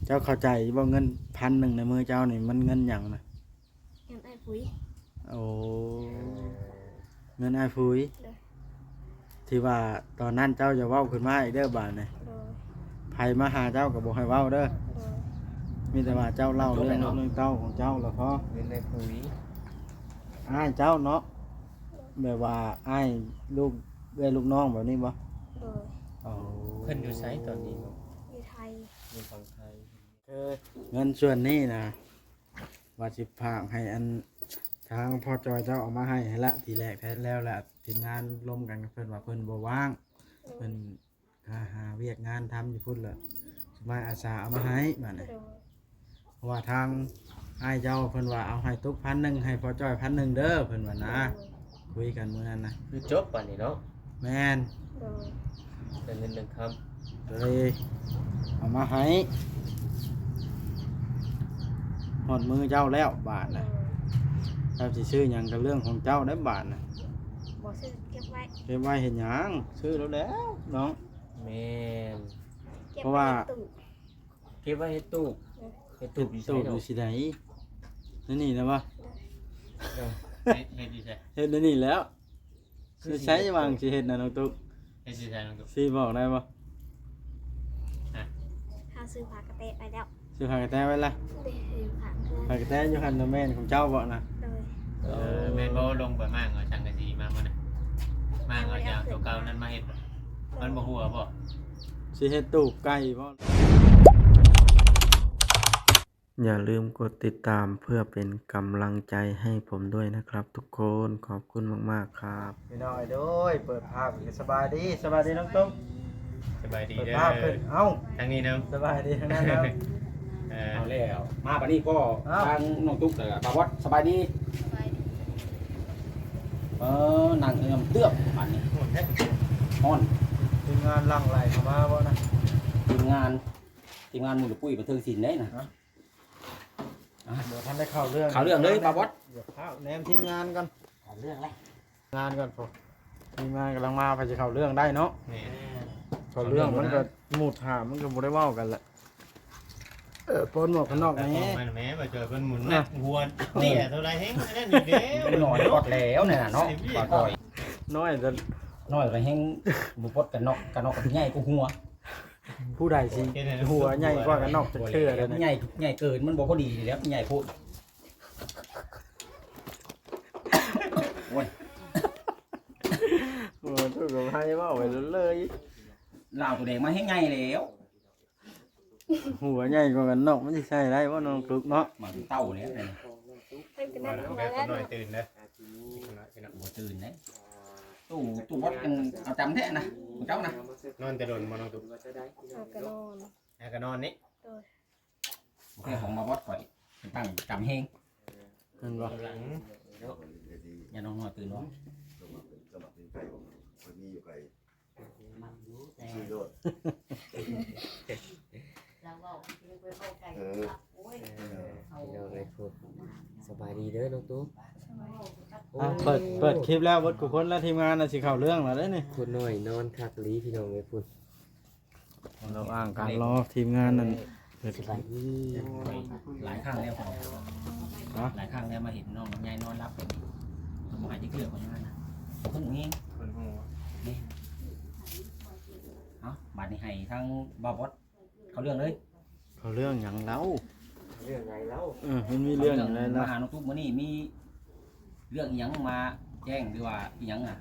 เจ้าเข้าใจบ่เงิน1,000ในมือเจ้านี่มันเงินหยังนะ เงินไอ้ปุ๋ย โอ้เงินอ้ายฟุยที่ว่าตอนนั้นเจ้าจะเว้าขึ้นมาอีกเด้อบาดนี่ โดย ไผมาหาเจ้าก็บ่ให้เว้าเด้อ โดย มีแต่ว่าเจ้าเล่าเรื่องลูกเรื่องเต้าของเจ้าแล้วพอ เป็นในปุ๋ย อ้ายเจ้าเนาะแบบว่าอ้ายลูกลูกน้องแบบนี้บ่ โดย โอ้ เพิ่นอยู่ไสตอนนี้เนาะ อยู่ไทย อยู่ฝั่งไทย เงินส่วนนี้นะว่าสิพากให้อันทางพ่อจอยเจ้าเอามาให้ละทีแรกแท้แล้วแหละทีมงานร่วมกันกับเพิ่นว่าเพิ่นบ่ว่างเพิ่นหาเวียกงานทำอยู่พุ่นละสมัยอาสาเอามาให้บัดนี้ โดย เพราะว่าทางอ้ายเจ้าเพิ่นว่าเอาให้ตุก1,000ให้พ่อจอย1,000เด้อเพิ่นว่านะคุยกันมื้อนั้นนะ คือจบป่านนี้เนาะ แม่น โดย เป็นเงิน1คำ ก็เลยเอามาให้หอดมือเจ้าแล้วบาท โด นะ ย เจ้าสิซื้อหยังกับเรื่องของเจ้าได้บาทนะ บ่ซื้อเก็บไว้ เก็บไว้เห็นหยังซื้อแล้วน้อง แม่น เก็บ เพราะ ไว้ ว่า ในตู้ เก็บไว้ให้ตู้ให้ตู้อยู่ไส ตู้อ เนาะ ยู่สิไหนนี่นะวะ เฮ็ดอยู่ใช่ เฮ็ดในนี่แล้วสิใช้วางสิเฮ็ดนะน้องตุ๊ก เฮ็ดอยู่ใช่น้องตุ๊ก สิบอกได้บ่ หาซื้อผักกระเตะไปแล้ว ซื้อผักกระแตไว้ละ เดี๋ยวอยู่ข้างเพื่อน ผักกระแตอยู่หันนะแม่นของเจ้าบ่นะ โดย แม่นบ่ลงไปมั่งเอาช่างกะสีมามื้อน่ะมั่งเอาจากตัวเก่านั้นมาเฮ็ดบ่มันบ่ฮู้บ่ สิเฮ็ดตู้ไก่บ่อย่าลืมกดติดตามเพื่อเป็นกำลังใจให้ผมด้วยนะครับทุกคนขอบคุณมากๆครับพี่น้อยด้วยเปิดภาพสบายดีน้องตุ๊ก สบายดี เปิด เด้อ ภาพขึ้นเอ้า ทางนี้เด้อ สบายดีทั้งนั้นครับ เอาแล้วมาปานนี้ก็ทางน้องตุ๊กแต่ปาวัดสบายดี สบายดี นั่งเตื้อมปานนี้ฮ้อน ทีมงานหลั่งไหลเข้ามาบ่นะ ทีมงานมือปุ้ยบันเทิงศิลป์ได้นะ เดี๋ยวท่านได้เข้าเรื่อง ข่าวเรื่องเลยปาวัด เดี๋ยวเข้าแนมทีมงานก่อน ข่าวเรื่องอะไร งานก่อนพอทีมงานกำลังมาไปจะเข้าเรื่องได้เนาะ นี่ เข้าเรื่องมันก็หมุดหามันก็บ่ได้เว้ากันแหละปนหมวกกันนอก แต่ นี้ แม่มาเจอเพิ่นหมุนนะหัวนี่เท่าไรแฮงนั่นอยู่เด้อ หน่อยกดแล้วเนี่ยเนาะปาก่อย น้อยแต่ น้อยก็แห้งบุปผกันนอกกับที่ใหญ่ก็หัว ผู้ใดสิหัวใหญ่กว่ากันนอกจะเชื่อเลยนะ ใหญ่เกินมันบอกพอดีแล้วใหญ่โพดโอ้ย โอ้ถูกกับให้เว้าไว้เลย ลาวตัวแดงมาให้ใหญ่แล้ว หัวใหญ่กว่ากันนอกมันสิใช่ได้บ่น้องตึกเนาะ มาถึงเต้าแล้วเนี่ย เพิ่นก็ มา นั่ง แล้ว หัว แม่ แล้ว คนน้อย เนาะ ตื่นเด้อ บ่ตื่นนะตู้วัดกันเอาจำแท้นะของเจ้านะ นอนแต่โดนบ่น้องตุ๊ก เอากระนอน แล้วก็นอนนี่ โดย โอเคของมาวัดข่อยเป็นตั้งจำแห้ง เห็นบ่ หลัง อย่าน้องน้อยตื่นเนาะ เราก็ไปเข้าไก่โอ้ย พี่น้องเอ้ยพูดสบายดีเด้อน้องตุ๊ก เปิดคลิปแล้วเบิดทุกคนแล้วทีมงานน่ะสิเข้าเรื่องแล้วเด้นี่ พูดหน่อยนอนคักลีพี่น้องเอ้ยพูด เราอ้างการรอทีมงานนั่นเปิด สบายดี หลายครั้งแล้วหลายครั้งแล้วมาเห็นน้องลำไยนอนรับเป็นหมายที่เกลือคนนั้นนะเพิ่งนี้ คนฮู้ เอ้าบาดนี้ให้ทั้งบาบอสเขาเรื่องเลย เข้าเรื่องหยังแล้ว เรื่องไงแล้ว มันมีเรื่องอย่างไร มา ล่ะ หาน้องตุ๊กมื้อนี้มีเรื่องอีหยังมาแจ้งหรือว่าอีหยังอ่ะ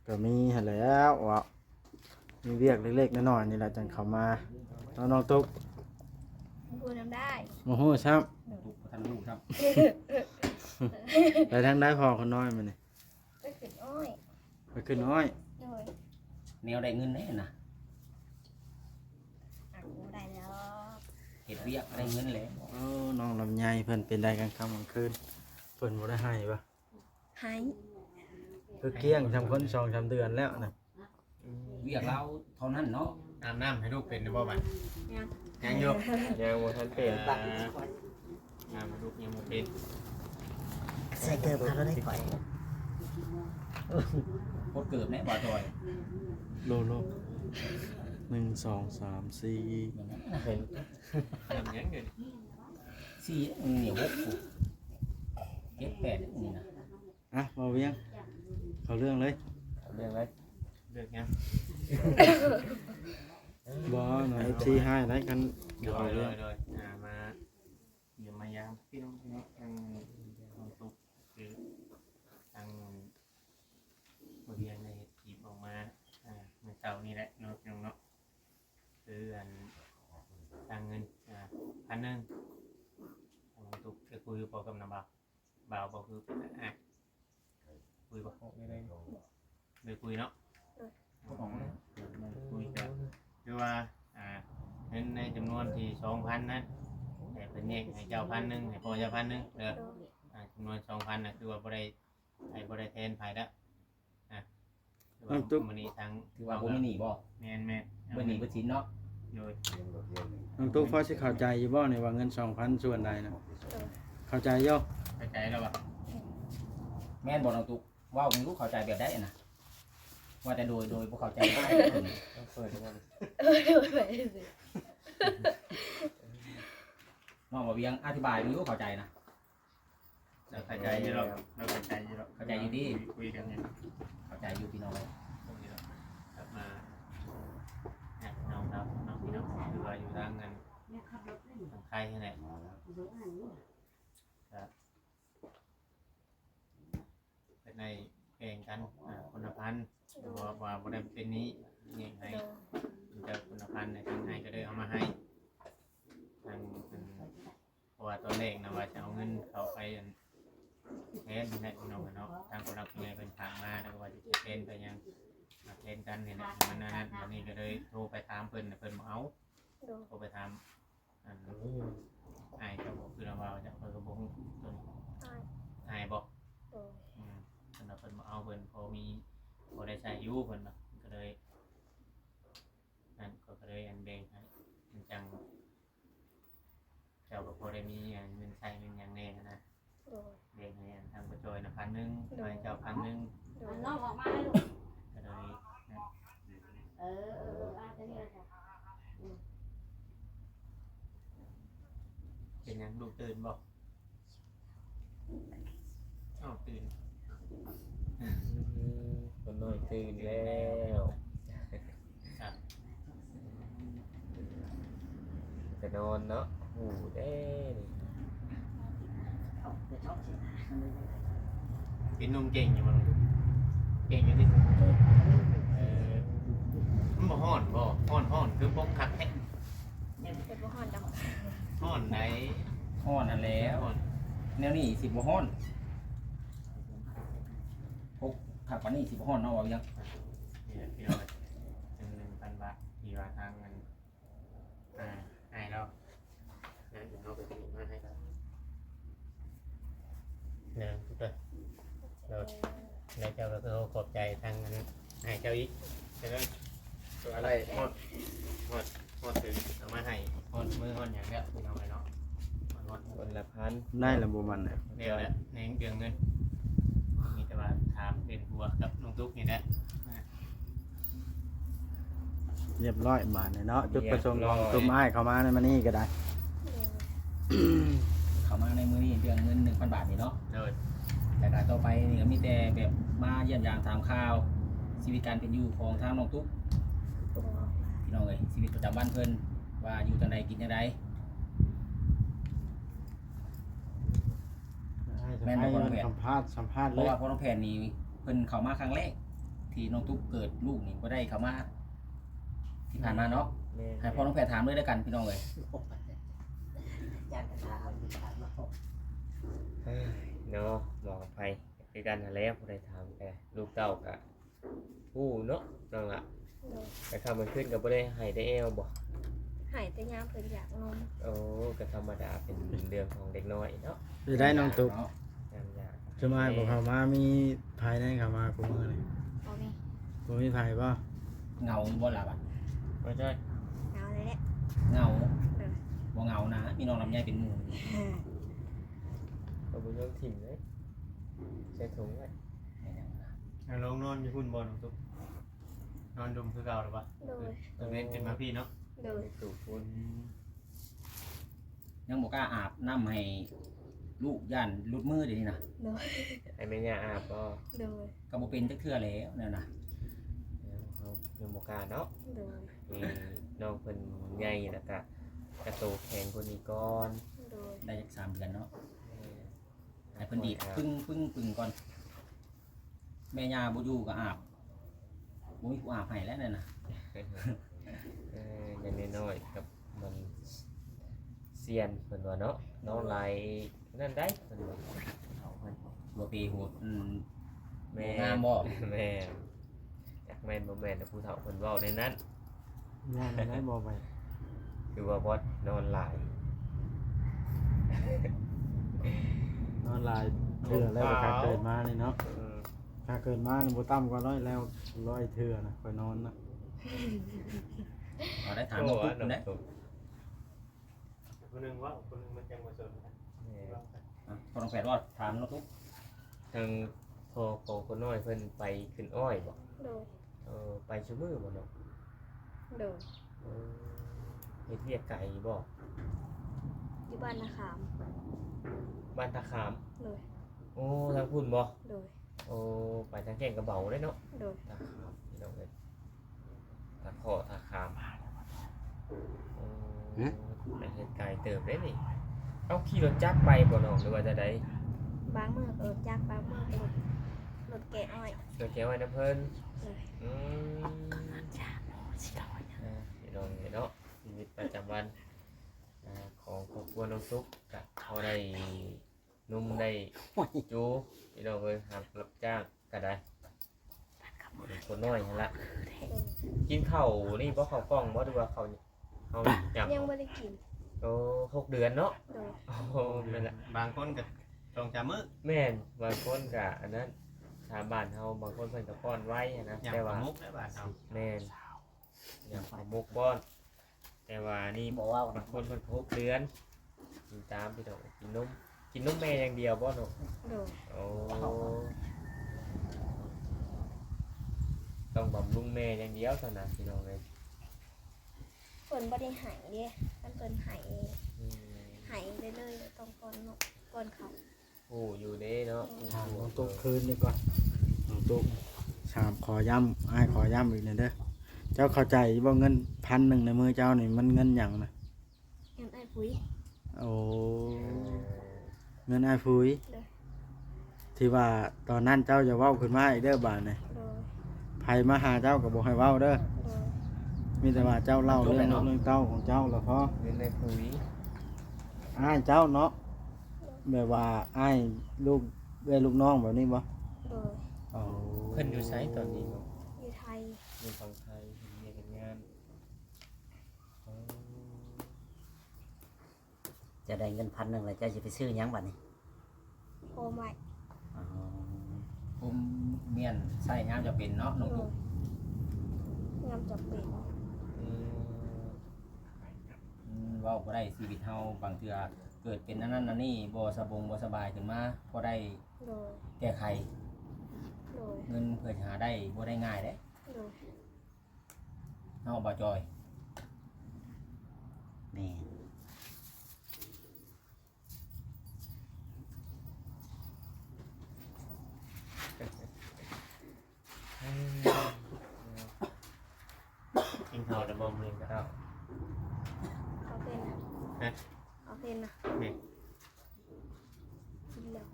ก็มีหั่นแหล้วว่ามีเวียกเล็กๆน้อยๆนี่แหละจังเข้ามาน้องตุ๊ก พูดน้ำได้ โอ้โหครับ ตุ๊กท่านรู้ครับ ไปทางได้พอคนน้อยมันนี่ ไปขึ้นอ้อย ไปขึ้นน้อย โดย แนวได้เงินแน่นะ อักบ่ได้แล้ว เห็ดเวียกได้เงินแล้ว โอ้น้องลำไยเพิ่นเป็นได้กลางค่ำกลางคืนเพิ่นบ่ได้ให้ปะ หาย คือเกลี้ยงทำคน2-3 เดือนแล้วนะ เวียกเราเท่านั้นเนาะ อาบน้ำให้ลูกเป็นบ่บัด ยัง ยังอยู่ ยังบ่ทันเป็น อาบน้ำให้ลูกยังบ่เป็น ใส่เกิบเขาได้ข่อย โคตรเกิดแน่บ่จอย โล 1 2 3 4 อย่างนั้นนะ เห็น ทำยังไง สี่เหนียวหกเจ็ดแปดนี่นะ อ่ะบ่เวียงเข้าเรื่องเลย เอาเรื่องไร เลือกยัง บ่หน่อย FC ให้ได้กัน โด เข้าย โด เรื่อง ยโดยมาเยี่ยมมายามพี่น้องทางน้องตุ๊กคือทางบริเวณในทีมออกมาเมื่อเช้านี่แหละเนาะพี่น้องเนาะคืออันทางเงิน1,000น้องตุ๊กจะคุยพอกับน้ำบ่าวบอกคือคุยบ่เลยคุยเนาะคุยกันคือว่าเงินในจำนวนที่ 2,000 นั้นแต่เป็นแยกให้เจ้า1,000ให้พ่อเจ้า1,000เด้อจำนวน 2,000น่ะคือว่าบ่ได้แทนไผแล้วมื้อนี้ทาง คือว่าผมไม่หนีบ่ แม่น เบิ่หนีเบิ่สินเนาะ โดย น้องตุ๊กพอสิเข้าใจอยู่บ่ในว่าเงิน 2,000 ส่วนใดนะเข้าใจอยู่ เข้าใจแล้วบ่ แม่นบ่น้องตุ๊กว่าผมรู้เข้าใจแบบได้นะว่าแต่โดยบ่เข้าใจได้ ต้องเปิดดูว่า น้องบ่เวียงอธิบายผมรู้เข้าใจนะ เราเข้าใจอยู่หรอกเราเข้าใจอยู่หรอก เข้าใจอยู่ดี คุยกันอยู่ เข้าใจอยู่พี่น้องเลย กลับมาน้องครับน้องพี่น้องคือว่าอยู่ทางนั้นทางใครนี่แหละเป็นในแข่งกันคนละพันว่าบ่ได้เป็นนี้นี่ให้มันจะคนละพันเนี่ยทางให้ก็เลยเอามาให้ทางเพราะว่าตอนแรกนะว่าจะเอาเงินเข้าไปแทนในพี่น้องเนาะทางคนรับเงินเป็นทางมาแล้วว่าจะแทนไปยังแทนกันนี่แหละมันนั้นวันนี้ก็เลยโทรไปถามเพิ่นเพิ่นบ่เอาโทรไปถามไอ้ก็บอกคือเราว่าจะเพิ่นก็บ่ฮู้ต้นไอ้บอกเพิ่นเพิ่นบ่เอาเพิ่นพอมีพอได้ใช้อยู่เพิ่นก็เลยนั่นก็เลยอันแบ่งให้มันจังเจ้าก็พอได้มีเงินใช้เงินอย่างแน่นะแบ่งให้ทางประจอยนะ1,000ให้เจ้า1,000 น้องออกมาให้ลูก ก็เลย จะนี่เลยจ้ะ เป็นยังลูกตื่นบอกอ้าวตื่น คนน้อยตื่นแล้ว จะนอนเนาะหูเด้นี่ กินนมเก่งอยู่มั้งเก่งอยู่ที่มันบ่ฮ้อนบ่ฮ้อนคือปกคักแท้ เป็นบ่ฮ้อนดอก ฮ้อนไหน ฮ้อนนั่นแล้ว ฮ้อน แนวนี้สิบ่ฮ้อนพกขับปานนี้สิบ่ฮ้อนเนาะว่าเวียง นี่พี่น้อย1,000 บาทที่ว่าทางเงินให้เราเดี๋ยวเราไปดูมาให้ครับเนี่ยทุกคนเราในเจ้าก็คือขอบใจทางนั้นให้เจ้าอีกใช่ไหมตัวอะไรฮอดถึงเอามาให้ฮอดมือฮอดอย่างเนี้ยพี่น้องเลยเนาะฮอด คนละพัน ได้ละบ่มันน่ะ เดียวแหละในเดือนเงินมีแต่ว่าถามเป็นหัวกับน้องตุ๊กนี่แหละ เรียบร้อยบาดนี่เนาะจุดประสงค์ของกลุ่มอ้ายเข้ามาในมื้อนี้ก็ได้ เข้ามาในมื้อนี้เดือนเงิน 1,000 บาทนี่เนาะ เลย แต่การต่อไปนี่ก็มีแต่แบบมาเยี่ยมยามถามข่าวชีวิตการเป็นอยู่ของทางน้องตุ๊กพี่น้องเอ้ยชีวิตประจำวันเพิ่นว่าอยู่จังใดกินจังใด แม่นบ่บ่แม่น สัมภาษณ์ เพ เล ราะ ย ว่าพ่อน้องแผ่นนี่เพิ่นเข้ามาครั้งแรกที่น้องตุ๊กเกิดลูกนี่บ่ได้เข้ามาที่ผ่านมาเนาะ แม่ ให้พ่อน้องแผ่นถามเลยแล้วกันพี่น้องเอ้ย อยากจะถามเนาะ เนาะบอกไปคือกันนั่นแหล้วบ่ได้ถามแกลูกเต้ากะฮู้เนาะน้องล่ะแต่คำมันขึ้นก็บ่ได้ให้ได้แอวบ่ หายแต่ยามเพิ่นอยากนม โอ้ก็ธรรมดาเป็นเรื่องของเด็กน้อยเนาะ สิได้น้องตุ๊ก เนาะ ยามยาก จะมาบอกเข้ามามีภายในเข้ามากูมื้อนี่ บ่มี บ่มีภายบ่ เหงาบ่ล่ะบัด บ่ใช่ เอาเลยแหละ เหงาบ่เหงานะมีน้องลำไยเป็นหมู่ ก็บ่ยอมถิ่มเลยใส่ถุงไว้ ลงนอนอยู่หุ่นบอลน้องตุ๊กน นอนดุมคือเก่าหรือเปล่า โดย ตอนนี้ขึ้นมาพี่เนาะ โดย ตู่คุณ ยังบ่กล้าอาบน้ำให้ลูกย่านหลุดมือเดี๋ยวนี้นะ โดย ให้แม่ย่าอาบก็ โดย ก็บ่เป็นจักเทื่อแล้วเนี่ยนะ เฮายังบ่กล้าเนาะ โดย มีน้องเพิ่นใหญ่แล้วก็กระโตแข็งกว่านี้ก่อน โดย ได้จัก3 เดือนเนาะ เออ ให้เพิ่นดีดปึ้งปึ้งปึ้งก่อน แม่ย่าบ่อยู่ก็อาบบ่มีผู้อาบให้แล้วนั่นน่ะ อย่างน้อยๆกับมันเซียนเพิ่นว่าเนาะน้องหลายนั่นได้เพิ่นว่า บ่ปีโหดแม่ งามบ่ แม่จักแม่นบ่แม่นแต่ผู้เฒ่าเพิ่นเว้าในนั้น ย่านได้บ่ไป คือว่าบอสนอนหลาย นอนหลายเทื่อแล้วก็การเกิดมานี่เนาะ อืม ถ้าเกิดมานี่บ่ต่ำกว่า100แล้ว100เทื่อนะค่อยนอนนะ เอาได้ถามน้องตุ๊ก น้อง นะ ตุ๊ก คนหนึ่งว่าคนหนึ่งมันจังมาสน แม่ พอน้องแฝดว่าถามน้องตุ๊ก ทางพ่อของคนน้อยเพิ่นไปขึ้นอ้อยบ่ โดย ไปซุมื้อบ่เนาะ โดย เฮ็ดเวียกไก่บ่ อยู่บ้านนาขาม บ้านตาขาม โดย โอ้ทางพุ่นบ่ โดย โอ้ไปทางแก่งกระเบาได้เนาะ โดย ตาขามพี่น้องเอ้ยตาขอตาขามไปเฮ็ดไก่เติบได้นี่เอาขี่รถจักรไปบ่น้องหรือว่าจะได้ บางมื้อก็รถจักรบางมื้อก็รถแกะอ้อย รถแก้วไว้นะเพิ่น โดย อืมพี่น้องเนาะชีวิตประจำวันของครอบครัวน้องซุกก็เขาได้นุ่มได้จูพี่น้องเอ้ยรับจ้างก็ได้คนน้อยนั่นละ โดย กินข้าวนี่บ่ข้าวกล้องบ่หรือว่าข้าวเอาหยับ ยังไม่ได้กิน โอ้6 เดือนเนาะ โดย โอ้นั่นแหละ บางคนก็ตรงจามือ แม่นบางคนก็อันนั้นชาวบ้านเฮาบางคนเพิ่นก็ป้อนไว้นะ อย่าง แต่ ป ว่า ระมุกได้บ้านเรา แม่นอย่างเอามุกป้อน แต่ว่านี่ บอกว่า บางคนเพิ่น6 เดือนกินตามพี่น้องกินนมแม่อย่างเดียวบ่เนาะ โดย โอ้ต้องบำรุงแม่อย่างเดียวเท่านั้นพี่น้องเลย เพิ่นบ่ได้หายเด้มันเพิ่นหาย อืม หายเรื่อยๆต้องก่อนเนาะก่อนเขา โอ้อยู่เด้เนาะ ถามน้องตุ๊กคืนดีกว่าน้องตุ๊กถามขอย้ำอ้ายขอย้ำอีกหน่อยเด้อเจ้าเข้าใจบ่เงิน1,000ในมือเจ้านี่มันเงินหยังนะ เงินไอ้ปุ๋ย โอ้เงินอ้ายฟุย เด้อ ที่ว่าตอนนั้นเจ้าจะเว้าขึ้นมาอีกเด้อบาดนี่ โดย ไผมาหาเจ้าก็บ่ให้เว้าเด้อ โดย มีแต่ว่าเจ้าเล่าเรื่องลูกเรื่องเต้าของเจ้าแล้วพอ เงินในปุ๋ย อ้ายเจ้าเนาะแบบว่าอ้ายลูกลูกน้องแบบนี้บ่ โดย โอ้ เพิ่นอยู่ไสตอนนี้เนาะ อยู่ไทย อยู่ฝั่งไทยมีเฮ็ดงานอ๋อ จะได้เงิน1,000แล้วเจ้าสิไปซื้อหยังบัดนี้ โอไว้ อ๋อ ผมเมียนใส่งามจะเป็นเนาะน้อง โด ตุ๊ ย ก งามจับเป็น อืม เว้าบ่ได้ชีวิตเฮาบางเทื่อเกิดเป็นอันนั้นอันนี้บ่สบายขึ้นมาพอได้ โดย แก้ไข โดย เงินเพื่อหาได้บ่ได้ง่ายเด้ โดย เฮาบ่จอย แม่น กินข้าวแล้วบ่มื้อนี้ก็ ครับ เอาเป็นนะ ฮะ เอาเป็นนะ แม่ กินแล้ว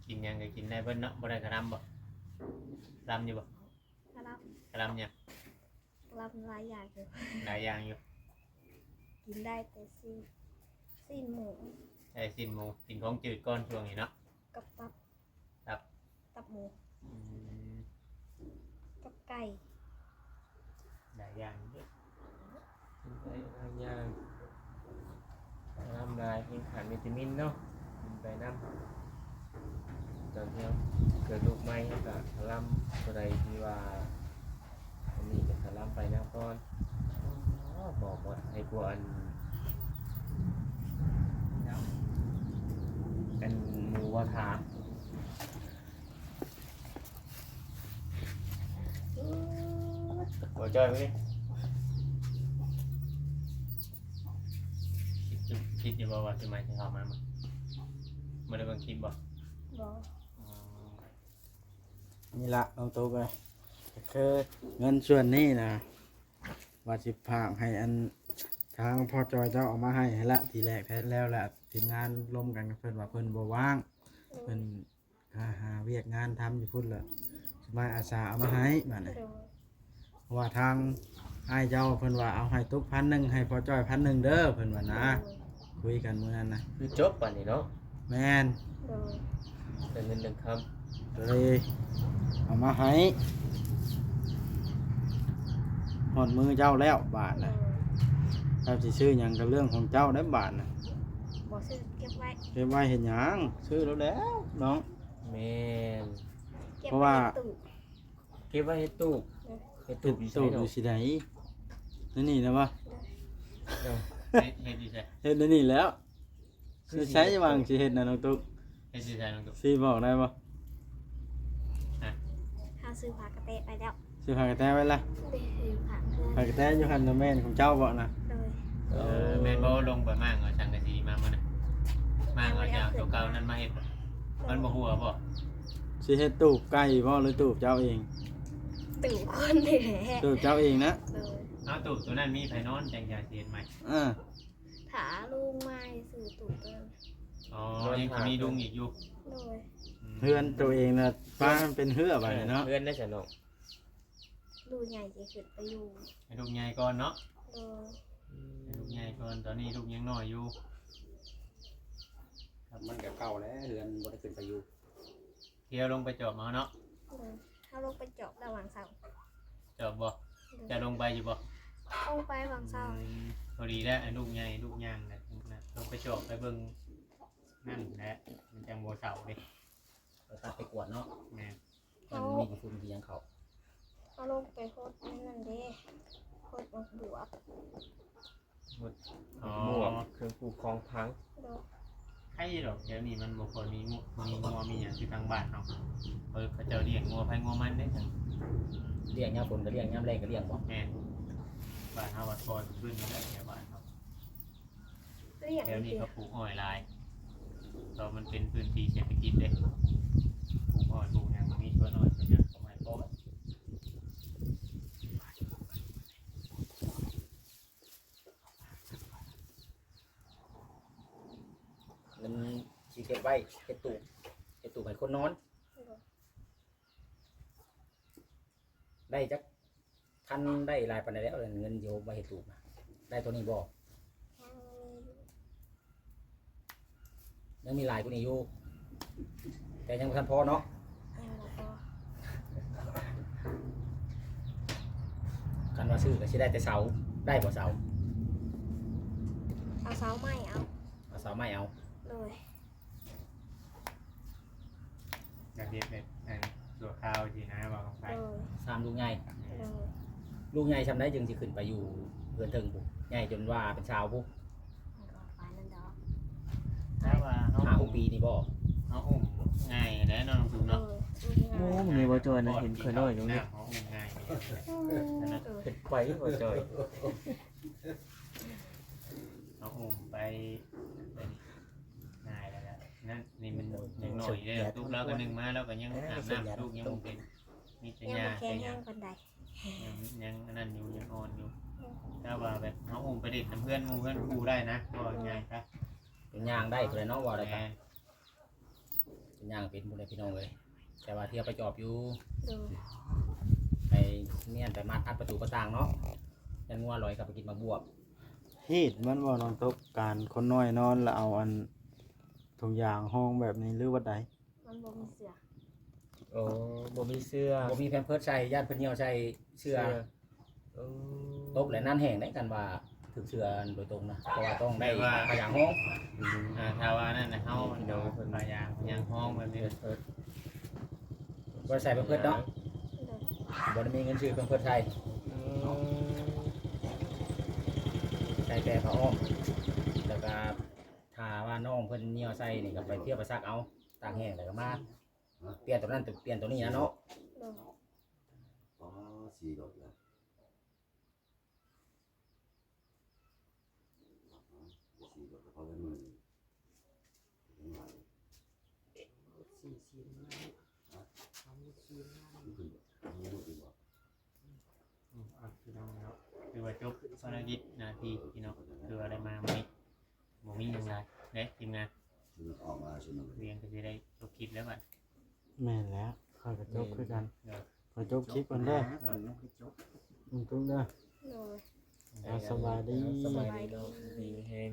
กินหยังก็กินได้เพิ่นเนาะบ่ได้กระลำบ่ลำอยู่บ่ รับ กระลำเนี่ย รับหลายอย่างอยู่ หลายอย่างอยู่ กินได้แต่สิ้นหมู ใช่สิ้นหมูกินของจืดก่อนช่วงนี้เนาะ กับตับ ตับ ตับหมู อืม กับไก่ หลายอย่างอยู่ กินไปหลายอย่างน้ำลายกินขาดวิตามินเนาะกินไปน้ำตอนนี้เกิดลูกใหม่ก็ทะลำตัวใดที่ว่าอันนี้ก็ทะลำไปนะก่อนบอกว่าให้กลัวอันหมูว่าถาม อื้อ จอยมั้ย คิดอยู่ว่าจะมาจะเข้ามาบ่ได้เบิ่งคลิปบ่ บ่ นี่ละน้องตุ๊กเลยก็คือเงินส่วนนี้นะว่าสิพากให้อันทางพ่อจอยเจ้าเออกมาให้ละทีแรกแท้แล้วแหละทีมงานร่วมกันกับเพิ่นว่าเพิ่นบ่ว่างเพิ่นหาเวียกงานทำอยู่พุ่นเลยสบายอาสาเอามาให้บัดนี้ โดย เพราะว่าทางอ้ายเจ้าเพิ่นว่าเอาให้ตุ๊ก1,000ให้พ่อจอย1,000เด้อเพิ่นว่านะคุยกันมื้อนั้นนะ คือจบป่านนี้เนาะ แม่น โดย เป็นเงิน1คำ ก็เลยเอามาให้หอดมือเจ้าแล้วบาท โด นะ ย เจ้าสิซื้อหยังก็เรื่องของเจ้าได้บาทนะ บ่ซื้อเก็บไว้ เก็บไว้เห็นหยังซื้อแล้วแล้วน้อง แม่น เก็บ เพราะ ไว้ ว่า ในตู้ เก็บไว้ให้ตู้ให้ ตุ ตู้ ด อยู่ไส ตูดอ เนาะ ยู่สิไหนนี่นะวะ เฮ็ดอยู่ใช่ เฮ็ดนี่แล้วสิใช้วางสิเฮ็ดนะน้องตุ๊ก เฮ็ดอยู่ใช่น้องตุ๊ก สิบอกได้บ่ หาซื้อผ้ากระเตะไปแล้ว สิพากระแตไว้ละ เด้อผ้าเพื่อน พากระแตอยู่หันแม่นของเจ้าบ่นะ โดย แม่นบ่ลงไปมั่งเอาช่างกะสีมามื้อน่ะมั่งเอาจากตัวเก่านั้นมาเฮ็ดบ่มันบ่หัวบ่ สิเฮ็ดตูบไก่บ่หรือตูบเจ้าเอง ตู่คนนี่แหละ ตูบเจ้าเองนะ โดย เอาตู้ตัวนั้นมีไผนอนจังอยากสิเฮ็ดใหม่ อ่า ถาลุงไม้ซื้อตู่ตัวนั้น อ๋อยังสิมีลุงอีกอยู่ โดย เฮือนตัวเองน่ะป้ามันเป็นเฮือบัดนี้เนาะ เพื่อนได้ซะเนาะ ลูกใหญ่จะขึ้นไปอยู่ ให้ลูกใหญ่ก่อนเนาะ โดย ให้ลูกใหญ่ก่อนตอนนี้ลูกยังน้อยอยู่ ครับมันก็เก่าแล้วเรือนบ่ได้ขึ้นไปอยู่ เที่ยวลงไปจอบมาเนาะ โดยถ้าลงไปเจาะระหว่างเสา จอบบ่จะลงไปอยู่บ่ ลงไปวางเสา พอดีแล้วไอ้ลูกใหญ่ลูกย่างนะลงไปจอบไปเบิ่งนั่นแหละมันจังบ่เสาเด้ เราตัดไปกวดเนาะ แม่ มันมีกี่ฝุ่นกี่หยังเขา เอาลงไปโคตรนั่นเด้โคตรบวก อ๋อ หมวกเครื่องปลูกของพัง โดย ใครดอกเดี๋ยวนี้มันบ่ค่อยมีงัวมีหยังที่ทางบ้านเนาะเขาเจ้าเลี้ยงงัวไผงัวมันเด้จัง เลี้ยงยามฝนก็เลี้ยงยามแรงก็เลี้ยงบ่ แม่บ้านเฮาวัดพรพื้นนี่แหละแถวบ้านเฮา เรียก แถวนี้ เดีย เขา ว ปลูกอ้อยหลายเรามันเป็นพื้นที่เศรษฐกิจเด้ปลูกอ้อยปลูกหยังมีสวนอ้อยสวนหยังสมัยก่อน เงินสิเก็บไว้เก็บตู้ให้คนนอน ได้จักพันได้หลายปานใดแล้วเงินโยมมาเฮ็ดตู้นะได้ตัวนี้บ่ยังมีหลายกว่านี้อยู่แต่ยังบ่ทันพอเนาะกันว่าซื้อก็สิได้แต่เสาได้บ่เสา เอาเสาไม้เอา เอาเสาไม้เอา โดย อยากเรียนแบบตัวข้าวจีนะบอกกันไป โดย สามลูกใหญ่ โดย ลูกใหญ่ซำได้จึงสิขึ้นไปอยู่เพื่อนเทิงปุ๊ใหญ่จนว่าเป็นชาวปุ๊ มันก็ไปนั่นดอก ถ้าว่าเขา 5-6 ปีนี่บ่ เขาอุ้มง่ายแล้วน้องดู โด เนาะ ย โอ้มันมีบ่จอยนะเห็นเคยน้อยอยู่นี่ เขาอุ้มง่าย โดย เฮ็ดไปบ่จอย เขาอุ้มไปง่ายแล้วนั่นนี่มันยังหน่อยเลยลูกเราก็นึงมาแล้วก็ยังอาบน้ำลูกยังเป็นมีแต่ ยัง ยา มาแข็ แต่ งแห้ ยัง งคนใด ยังนั่นอยู่ยังอ่อนอยู่ถ้าว่าแบบเขาอุ้มไปเด็ดน้ำเพื่อนมูเพื่อนครูได้นะก็ง่ายครับ เป็นย่างได้พุ่นแหละเนาะว่าได้ แม่ ก็เป็นย่างเป็นพุ่นแหละพี่น้องเอ้ยแต่ว่าเที่ยวไปจอบอยู่ โดย ไปเมียนไปมัดอัดประตูประต่างเนาะยันงัวลอยกลับไปกินมะบวบ ฮีดมันบ่น้องตุ๊กการคนน้อยนอนแล้วเอาอันถุงยางห้องแบบนี้หรือว่าใด มันบ่มีเสือ โอ้บ่มีเสื้อ บ่มีแพมเพิร์สใส่ย่านเพิ่นเหี่ยวใส่เสื้อ เออ ตกและนั่นแห้งได้กันว่าถึกเสื้อโดยตรงนะเพราะว่าต้องได้ขยางห้อง ถ้าว่านั่นนะเขาเดี๋ยวคนมายางห้องแบบนี้ บ่ได้ใส่แพมเพิร์สเนาะ โดย บ่ได้มีเงินซื้อแพมเพิร์สใส่ อืม ใส่แต่ผ้าอ้อมแล้วก็ถ้าว่าน้องเพิ่นเหี่ยวใส่นี่ก็ไปเที่ยวไปซักเอาตากแห้งแล้วก็มาเปลี่ยนตัวนั้นเปลี่ยนตัวนี้นะเนาะ โดย อ๋อ4 รถแล้ว พี่น้องเนาะคือว่าจบภารกิจหน้าที่พี่น้องคือว่าได้มาวันนี้บ่มีหยังหลายเด้ทีมงานเรียนก็สิได้จบคลิปแล้วบัด แม่นแล้วข้อยก็จบคือกัน เดี๋ยว ขอจบคลิปกันเด้อ ข่อยยังบ่ได้จบ ทุกเด้อ โดย สบายดี สบายดีเนาะดีแฮง